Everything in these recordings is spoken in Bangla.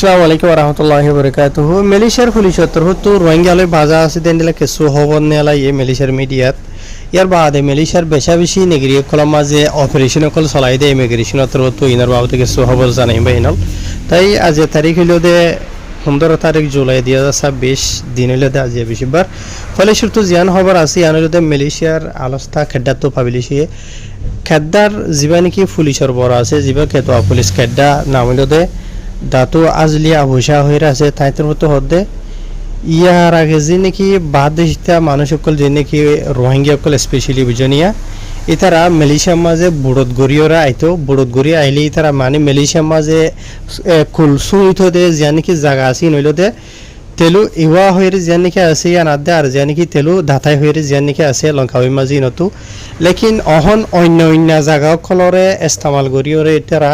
আসসালামু আলাইকুম রহমতুল্লাহি বরকাতুহু মালয়েশিয়ার পুলিশতর হতো রোহিঙ্গালে বাজা আছে দেনদিলা কেসু হবন নেলা ইয়ে মালয়েশিয়ার মিডিয়াত ইয়ার বাদে মালয়েশিয়ার বেশা বেশি নেগরিয়ে কলম মাঝে অপারেশন কল চলাই দে ইমিগ্রেশনতর হতো ইনার বাবতে কেসু হবর জানাই বাইনাল তাই আজ তারিখ হইল দে 15 তারিখ জুলাই 2026 দিন হইল দে আজ বেশিবার ফলে শুধু জিয়ান খবর আছে ইয়ান হইল দে মালয়েশিয়ার আলস্তা খেড্ডা তো পাবিলিশিয়ে খেড্ডার জীবানি কি পুলিশের বড় আছে জীবা কেতো পুলিশ খেড্ডা নাম হইল দে দাতো আজলিয়া হুশা হয়ে আছে তাইতের মতো হদ্দে ইয়ার আগে যে নাকি বাদেশিতা মানুষ সকল যে নাকি রোহিঙ্গা সকল স্পেশালি বুঝনিয়া ইতারা মালয়েশিয়ার মাঝে বুড়ত গড়িয়রা আইতো বুড়ত গড়ি আইলে ইতারা মানে মালয়েশিয়ার মাঝে কুলসু হইতো দে যে নাকি জায়গা আছে নইল দে তেলু ইওয়া হয়ে যে নাকি আছে ইয়া না দে আর যে নাকি তেলু ধাতাই হয়ে যে নাকি আছে লঙ্কাওই মাঝে নতু লেকিন অহন অন্য অন্য জায়গা কলরে ইস্তেমাল করিওরে ইতারা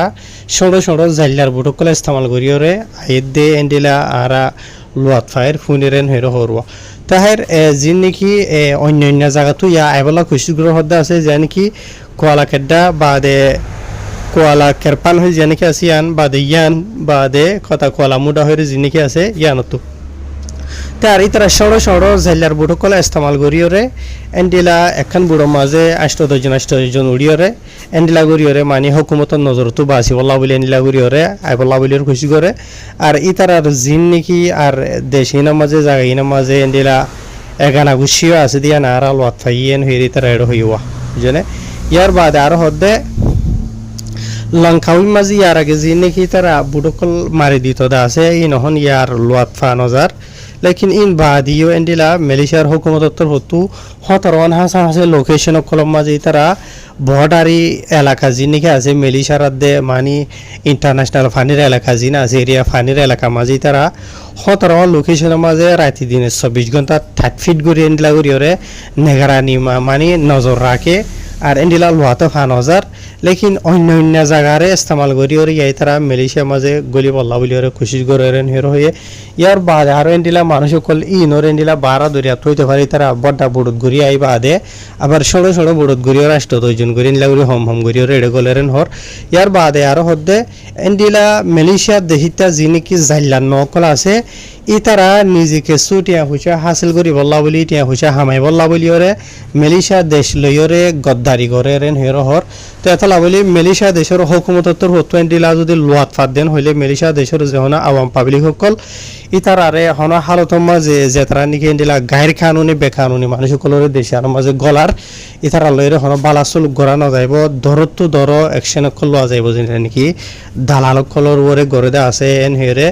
সড়ো সড়ো জাইলার বুটকল ইস্তেমাল করিওরে আইদ দে এন্ডিলা আরা লুয়াত ফায়ার ফুনিরেন হেরো হরওয়া তাহের যে নাকি অন্য অন্য জায়গাতো ইয়া আইবলা খুশিগ্রহ হদ্দা আছে যে নাকি কোয়ালা কেড্ডা বাদে কোয়ালা কেরপান হয়ে যে নাকি আছে ইয়ান বাদে ইয়ান বাদে কথা কোয়ালা মুডা হয়ে যে নাকি আছে ইয়ানতো তার ইতারা সড়ো সড়ো জাইলার বুটকল ইস্তেমাল করিওরে এন্ডিলা এখন বুড়ো মাঝে 8 জন উড়িওরে এন্ডিলা গরিওরে মানে হুকুমতর নজর তো বাসি বল্লা বলে এন্ডিলা গরিওরে আই বল্লা বলে খুশি করে আর ইতারার জিন নাকি আর দেশ ইনা মাঝে জায়গা ইনা মাঝে এন্ডিলা এগানা গুছিও আছে দিয়া না আর আলওয়াত ফাইয়েন হয়ে ইতারা এড়ো হইয়া বুঝনে ইয়ার বাদে আর হদ্দে লঙ্কাউই মাঝে ইয়ার আগে জিন নাকি তারা বুটকল মারি দিত দা আছে ই নহন ইয়ার লোয়াত ফা নজার লেকিন ইন বাদিও এন্ডিলা মালয়েশিয়ার হুকুমতর হতু হতরওয়ান হাসা হাসে লোকেশন কলম মাঝে তারা বর্ডারি এলাকা জিনিকে আছে মালয়েশিয়ার দে মানে ইন্টারন্যাশনাল ফানির এলাকা জিন আছে এরিয়া ফানির এলাকা মাঝে তারা হতরওয়ান লোকেশনের মাঝে রাতে দিনে 24 ঘন্টা 30 ফিট করে এন্ডিলা করিওরে নেগারানি মানে নজর রাখে আর এন্ডিলা লোহাতে 5000 লেকিন অন্য অন্য জায়গারে ইস্তেমাল করিওরে ইয়াই তারা মালয়েশিয়ার মাঝে গলি বল্লা বলিওরে খুশি করেন হেরো হয়ে ইয়ার বাদে আরো এন্ডিলা মানুষ সকল ইনর এন্ডিলা 12 দরিয়া হইতে পারে তারা বড়টা বুড়ত ঘুরি আই বাদে আবার ষোলো ষোলো বুড়ত ঘুরিওর 8 জন ঘুরি এন্ডিলা ঘুরি হম হম ঘুরিওরে এড়ে গলেন হর ইয়ার বাদে আরো হদ্দে এন্ডিলা মালয়েশিয়ার দেহিতা যিনি কি জাইলান নকল আছে ইতারা নিজেকে সুটিয়া হুচা হাসিল করি বল্লা বলি টিয়া হুচা হামাই বল্লা বলিওরে মালয়েশিয়া দেশ লইরে গদ্দারি করেন হেরো হর তো এতলা বলি মালয়েশিয়া দেশের হুকুমতর হতো এন্ডিলা যদি লোয়াত ফাদ দেন হইলে মালয়েশিয়া দেশের যেহনা আওয়াম পাবলিক সকল ইতারারে হন হালত মাঝে যে তারা নাকি এন্ডিলা গায়ের কানুনি বেকানুনি মানুষ সকলের দেশে আর মাঝে গলার ইতারা লইরে হন বালাসুল গড়া না যাইব ধরতো ধর অ্যাকশন কল লওয়া যাইব যেটা নাকি দালাল কলর ওরে গড়ে দে আছে এন হেরে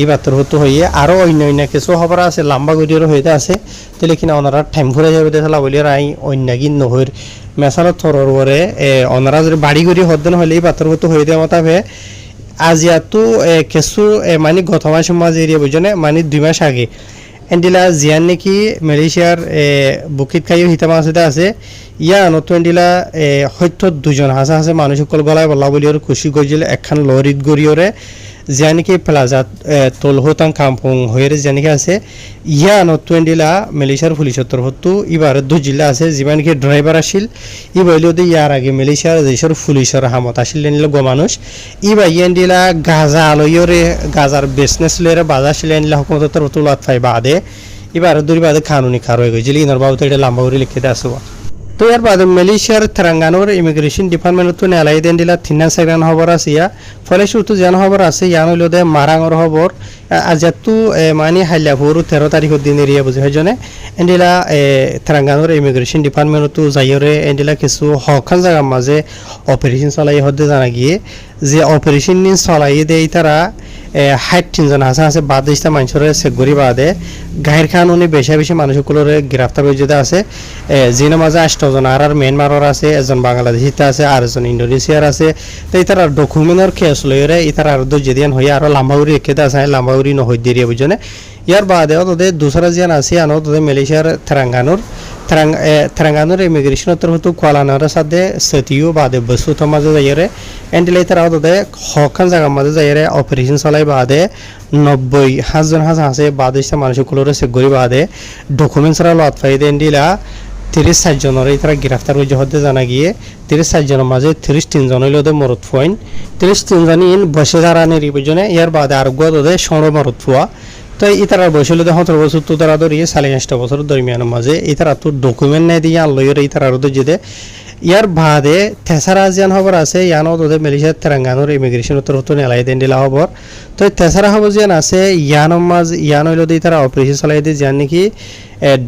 ইবাতর হতো হইয়ে আরো অন্য অন্য কিছু খবর আছে লম্বা গড়িয়ে হইতে আছে তাহলে কিনা ওনারা টাইম ফুরে যাবে দেখলা বলি রাই অন্য কি নহর মেসালত থরর ওরে ওনারা যদি বাড়ি গড়ি হদ্দেন হইলে ইবাতর হতো হয়ে দেওয়া মাতাবে আজিয়াতো কিছু মানে গত মাস সমাজ এরিয়া বুঝনে মানে 2 মাস আগে এন্ডিলা জিয়ান নাকি মালয়েশিয়ার বুকিত খাইও হিতামা আছে ইয়া নতুন এন্ডিলা হয়তো 2 জন হাসা হাসে মানুষ সকল গলায় বলা বলি ওর খুশি গজিল একখান লরিত গড়িওরে জিয়া নাকি প্লাজা তোল হতাং কাম্পং হয়ে জিয়া নাকি আছে ইয়া নতুন এন্ডিলা মালয়েশিয়ার পুলিশতর হতো এবার 2 জিল্লা আছে যিবা নাকি ড্রাইভার আসিল ই বইল দে ইয়ার আগে মালয়েশিয়ার দেশের পুলিশের হামত আসিল নিল গো মানুষ ইবা এন্ডিলা গাজা লইরে গাজার বিজনেস লইরে বাজার ছিল এন্ডিলা হুকুমতর হতো লাত ফাই বাদে এবার দুই বাদে কানুনি খার হয়ে গেছিল ইনার বাবুতে এটা লম্বা করে লিখে দেওয়া আছে তো এর বাদে মালয়েশিয়ার তেলেঙ্গানার ইমিগ্রেশন ডিপার্টমেন্ট তো নেলাই দেন দিলা 3 সেকেন্ড খবর আছে ইয়া ফলে শুধু জান খবর আছে ইয়ান হইল দে মারাঙর খবর আজাতু মানে হাইলাপুর 13 তারিখের দিন এরিয়া বুঝে হজনে এন্ডিলা তেলেঙ্গানার ইমিগ্রেশন ডিপার্টমেন্ট তো যাইরে এন্ডিলা কিছু হখান জায়গা মাঝে অপারেশন চালাই হতে জানা গিয়ে যে অপারেশন নিন চালাই দেই তারা 60 জন হাসা হাসে বাদ দিস্তা মানুষের সেগুরি বাদে গায়ের কানুনি বেশা বেশি মানুষ সকলের গ্রেফতার হয়ে যেতে আছে জিনের মাঝে 8 জন আর মিয়ানমারের আছে একজন বাংলাদেশিতে আছে আর একজন ইন্দোনেশিয়ার আছে তো ইতার ডকুমেন্টের কেস লইরে ইতার আর যেদিন হয়ে আর লাম্বাউরি একেতে আছে লাম্বাউরি নহই দিয়ে বুঝনে ইয়ার বাদে ওদের দুসরা জিয়ান আছে আনো তোদের মালয়েশিয়ার তেলেঙ্গানার ইমিগ্রেশনের হতো কোয়ালানার সাথে সতিও বাদে বসুত মাঝে যাইরে এন্ডিলে তারা ওদের হকান জায়গার মাঝে যাইরে অপারেশন চালাই বাদে 90 জন হাসা হাসে বাদে মানুষ সকলের সেগুরি বাদে ডকুমেন্টসরা লত ফাইদে এন্ডিলা 30 জনের তারা গ্রেফতার হয়েছে হতে জানা গিয়ে 30 জনের মাঝে 33 জন হইল মরদ ফুয়াইন 33 জন ইন বসে দাঁড়ানোর বিজনে ইয়ার বাদে আর গোদে সড় মরদ ফুয়া তো ইতারার বয়স হলো 17 বছর তো তারা ধরিয়ে 8.5 বছর দরমিয়ানের মাঝে ইতারা তো ডকুমেন্ট নাই দিয়ে আনলইয়ের ইতারার যেতে ইয়ার বাদে তেসারা জিয়ান খবর আছে ইয়ানো ওদের মালয়েশিয়ার তেলেঙ্গানার ইমিগ্রেশন উত্তর হতো নেলাই দেন দিলা খবর তো তেসারা খবর জিয়ান আছে ইয়ানোর মাঝ ইয়ান হইল দিয়ে তারা অপারেশন চালাই দিয়ে যান নাকি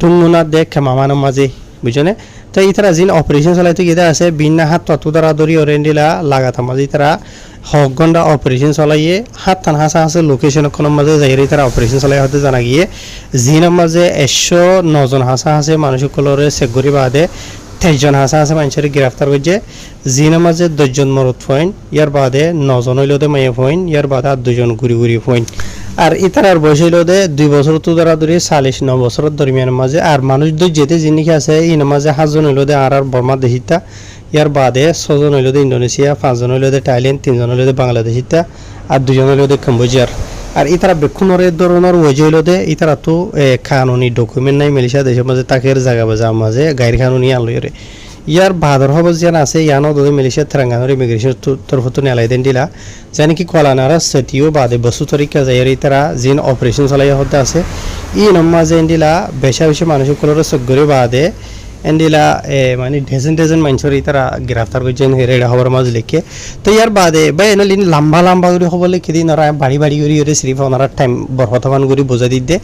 ডুঙ্গুনা দেখ মামানোর মাঝে বুঝনে তো ইতারা জিন অপারেশন চালাইতে গিয়ে আছে বিনা হাত তত্ত্ব দ্বারা ধরি ওরেন্ডিলা লাগাতাম মাঝে তারা হক ঘন্টা অপারেশন চলাইয়ে হাত থান হাসা হাসে লোকেশন কোনো মাঝে যাই তারা অপারেশন চলাই হতে জানা গিয়ে জিনের মাঝে 109 জন হাসা হাসে মানুষের কলরে সেগুরি বাদে 23 জন হাসা হাসে মানুষের গ্রেফতার করছে জিনের মাঝে 10 জন মরদ ফয়েন ইয়ার বাদে 9 জন হইল মাইয়া ফয়েন ইয়ার বাদে আর 2 জন ঘুরি ঘুরি ফয়েন আর ইতারার বয়স হইল 2 বছর তো ধরা ধরি 49 বছরের দরমিয়ানের মাঝে আর মানুষ যেতে জিনিস আছে ইন মাঝে 7 জন হইল আর বর্মা দেশিতা ইয়ার বাদে 6 জন হইল ইন্দোনেশিয়া 5 জন হইল থাইল্যান্ড 3 জন হইল বাংলাদেশিতা আর 2 জন হইল কম্বোজিয়ার আর ইতারা বেক্ষণের ধরনের ওই হইল ইতারা তো কানুনি ডকুমেন্ট নাই মালয়েশিয়া দেশের মাঝে তাকের জায়গা বাজা মাঝে গাড়ি কানুনি আনলইরে ইয়ার বাদর খবর যেন আছে ইয়ানো দোদে মালয়েশিয়া তেলেঙ্গানার ইমিগ্রেশন তরফত নেলাই দেন দিলা জানি কি কলানারা সেটিও বাদে বসু তরিকা যাই তারা জিন অপারেশন চালাই হতে আছে ই নমাজে দিলা বেশা বেশি মানুষের কলর সগরে বাদে এন্ডিলা মানে ডজন মানুষের তারা গ্রেফতার করছেন হেরেডা খবর মাঝ লিখে তো ইয়ার বাদে বা এনে লম্বা লম্বা করে খবর লিখে দিন ওরা বাড়ি বাড়ি করে সিরিফ ওনারা টাইম বরহতমান করে বোঝা দিতে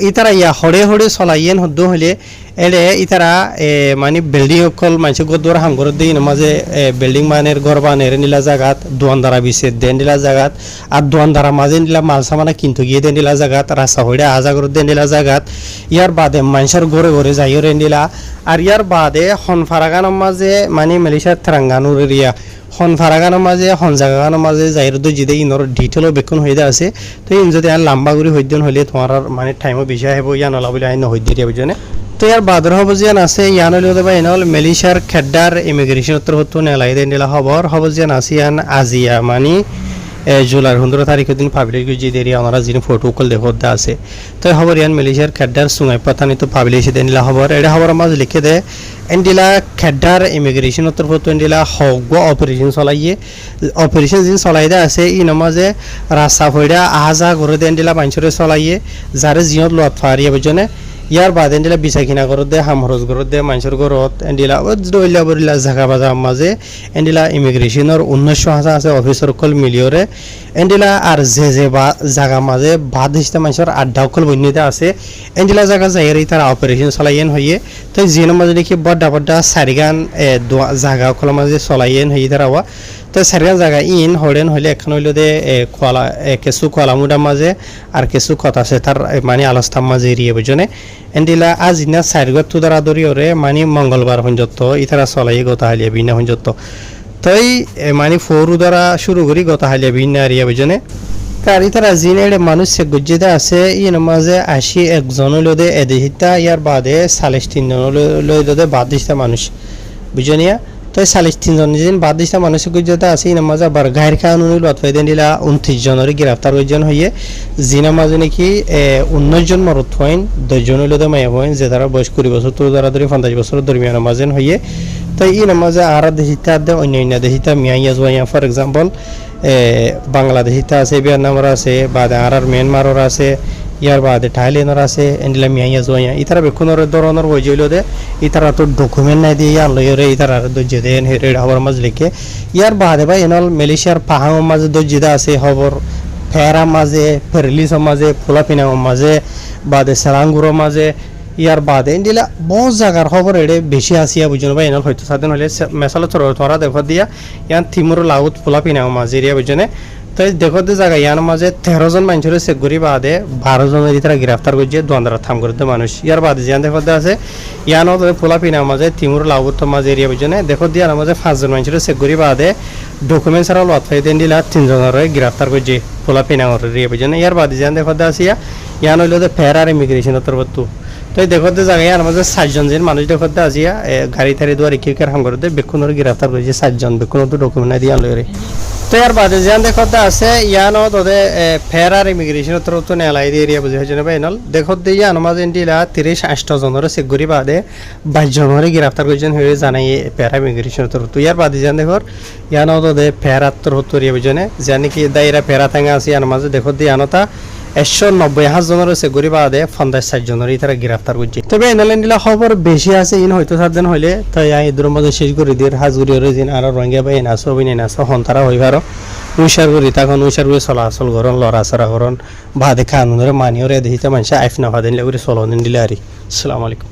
ইতারা ইয়া হরে হরে চলাইয়েন হদ্দ হলে এলে ইতারা মানে বিল্ডিং অকল মানুষ গদর হাম করে দিই মাঝে বিল্ডিং মানের ঘর বানের নীলা জায়গাত দোয়ানদারা বিছে দেন নীলা জায়গাত আর দোয়ানদারা মাঝে নীলা মাল সামানা কিন্তু গিয়ে দেন নীলা জায়গাত রাস্তা হইলে আজা করে দেন নীলা জায়গাত ইয়ার বাদে মানুষের ঘরে ঘরে যাইও রেন নীলা আর ইয়ার বাদে হন ফারাগানোর মাঝে মানে মালয়েশিয়ার তেলেঙ্গানার এরিয়া হন ফারাগানোর মাঝে হন জায়গানোর মাঝে যাইর তো জিদে ইনর ডিটেলও বেক্ষণ হয়ে আছে তো ইন যদি আর লম্বা করে হইতেন হলে তোমার মানে টাইমও বেশি আহিব ইয়া নলা বলে আইন হই দিয়ে বুঝনে তো ইয়ার বাদর খবর যেন আছে ইয়ান হলে বা এনল মালয়েশিয়ার খেড্ডার ইমিগ্রেশন উত্তর হতো নেলাই দেন দিলা খবর যেন আছে ইয়ান আজিয়া মানে জুলাইর 15 তারিখের দিন পাবলিক যে দেরি ওনারা যিনি ফটো কল দেখতে আছে তো খবর ইয়ান মালয়েশিয়ার খেড্ডার সুঙাই পাতানি তো পাবলিক দেন দিলা খবর এটা খবর মাঝ লিখে দে এন্ডিলা খেড্ডার ইমিগ্রেশন উত্তর হতো এন্ডিলা হগ অপারেশন চলাইয়ে অপারেশন যিনি চলাই দে আছে ই নমাজে রাস্তা ফইডা আহা করে দেন দিলা মানুষরে চলাইয়ে যারে জিয়ত লোয়াত ফারিয়ে বুঝনে ইয়ার বাদে এন্ডিলা বিচা কিনা করত দে হামরজ করত দে মানুষের ঘরত এন্ডিলা দইলা বরিলা জায়গা বাজা মাঝে এন্ডিলা ইমিগ্রেশনের 1900 হাজার আছে অফিসার কল মিলিয়রে এন্ডিলা আর যে বা জায়গা মাঝে বাদ দিতে মানুষের আড্ডা কল বন্যতে আছে এন্ডিলা জায়গা যাইরে তারা অপারেশন চলাইয়েন হইয়ে তো জিনের মাঝে দেখি বড় বড় সারিগান জায়গা কল মাঝে চলাইয়েন হই তারা তো সারিগান জায়গা ইন হরেন হইলে এখন হইল দে খোলা কিছু খোলামুডার মাঝে আর কিছু কথা আছে তার মানে আলোস্থার মাঝে এরিয়ে বুঝনে এন্ডিলা আজ ইনা সারিগত তো দ্বারা দরি ওরে মানে মঙ্গলবার হঞ্জত ইতারা চলাই গতা হালিয়া বিনা হঞ্জত তই মানে ফোরু দ্বারা শুরু করি গতা হালিয়া বিনা এরিয়া বুঝনে কার ইতারা জিনে মানুষ সে গুজ্জিদা আছে ইন মাঝে 81 জন লদে এদেহিতা ইয়ার বাদে 43 জন লদে বাদ দিস্তা মানুষ বুঝনিয়া তো 43 জন যেদিন বাদ দিস্তা মানুষ গুজ্জিদা আছে ইন মাঝে আবার গায়ের কানুনি লতফাই দেন দিলা 29 জনের গ্রেফতার হইজন হইয়ে জিনা মাঝে নাকি 19 জন মরদ হইন 10 জন লদে মায়া হইন যে তারা বয়স 20 বছর তো দ্বারা ধরে 50 বছর দরমিয়ান মাঝেন হইয়ে তো ইন মাঝে আর দেহিতা দে অন্য দেহিতা মিয়াইয়া জওয়া ফর एग्जांपल বাংলাদেশিতা আছে ভিয়েতনামর আছে বাদে আর মিয়ানমারর আছে ইয়ার বাদে থাইল্যান্ডর আছে এন্ডিলা মিয়াইয়া জওয়া ইতারা বেক্ষণর ধরনের ওই জইল দে ইতারা তো ডকুমেন্ট নাই দিয়ে আনলইরে ইতারা দজ্জে দেন হেরেড খবর মাঝ লিখে ইয়ার বাদে ভাই এনল মালয়েশিয়ার পাহাং মাঝে দজ্জিদা আছে খবর ফেরা মাঝে ফেরলিস মাঝে ফুলাপিনা মাঝে বাদে সারাঙ্গুর মাঝে ইয়ার বাদে এন্ডিলা বহুত জায়গার খবর এড়ে বেশি আসিয়া বুঝুন ভাই এনল হয়তো সাদিন হলে মেসালো তোরা দেখো দিয়া ইয়ান থিমুর লাউত ফুলাপিনা মাঝে এরিয়া বুঝনে তো দেখতে জায়গা ইয়ার মাঝে 13 জন মানুষের সেগুরি বাদে 12 জনের তারা গ্রেফতার করছে দোয়ানদারা থাম করতে মানুষ ইয়ার বাদে জিয়ান দেখতে আছে ইয়ানো ফুলাপিনা মাঝে থিমুর লাউত মাঝে এরিয়া বুঝনে দেখো দিয়ার মাঝে 5 জন মানুষের সেগুরি বাদে ডকুমেন্ট ছাড়া লত ফাই দেন দিলা 3 জনের গ্রেফতার করছে ফুলাপিনা এরিয়া বুঝনে ইয়ার বাদে জিয়ান দেখতে আছে ইয়ান হইল ফেরার ইমিগ্রেশন তরফত তো দেখতে জায়গায় আর মাঝে 7জন যেন মানুষ দেখতে আজিয়া গাড়ি থারি দুয়ারে কি কার হাম করতে বেকুনর গ্রেফতার করেছে 7জন বেকুনর তো ডকুমেন্ট দিয়া লইরে তো এর বাদে যেন দেখতে আছে ইয়ানো তোদে ফেরার ইমিগ্রেশন তো নেলাই দিয়ে এরিয়া বুঝে হয়েছে বাইনল দেখতে ইয়ান মাঝে ইন্ডিলা 38 জনের সেগুরি বাদে 22 জনের গ্রেফতার করেছেন হয়ে জানাই ফেরা ইমিগ্রেশন তো ইয়ার বাদে যেন দেখর ইয়ানো তোদে ফেরার তো এরিয়া বুঝনে জানি কি দাইরা ফেরা থাঙ্গা আছে ইয়ান মাঝে দেখতে ইয়ানতা 190 জনের সেগুরি বাদে 50 জনের তারা গ্রেফতার করছে তবে এনলেন্ডিলা খবর বেশি আছে ইন হয়তো 7 দিন হইলে তাই ইদুর মধ্যে শেষ করে দিয়ে হাজগুড়ি দিন আর রঙিয়া বাই না সব না হন তারা হইবার উইসার করি তখন উইসার করে চলাচল করন লড়াচড়া করন বাদে কানুনের মানিও রে দিতে মানুষ আইফ না ভাদিন করে চলন দিলে আর আসসালামু আলাইকুম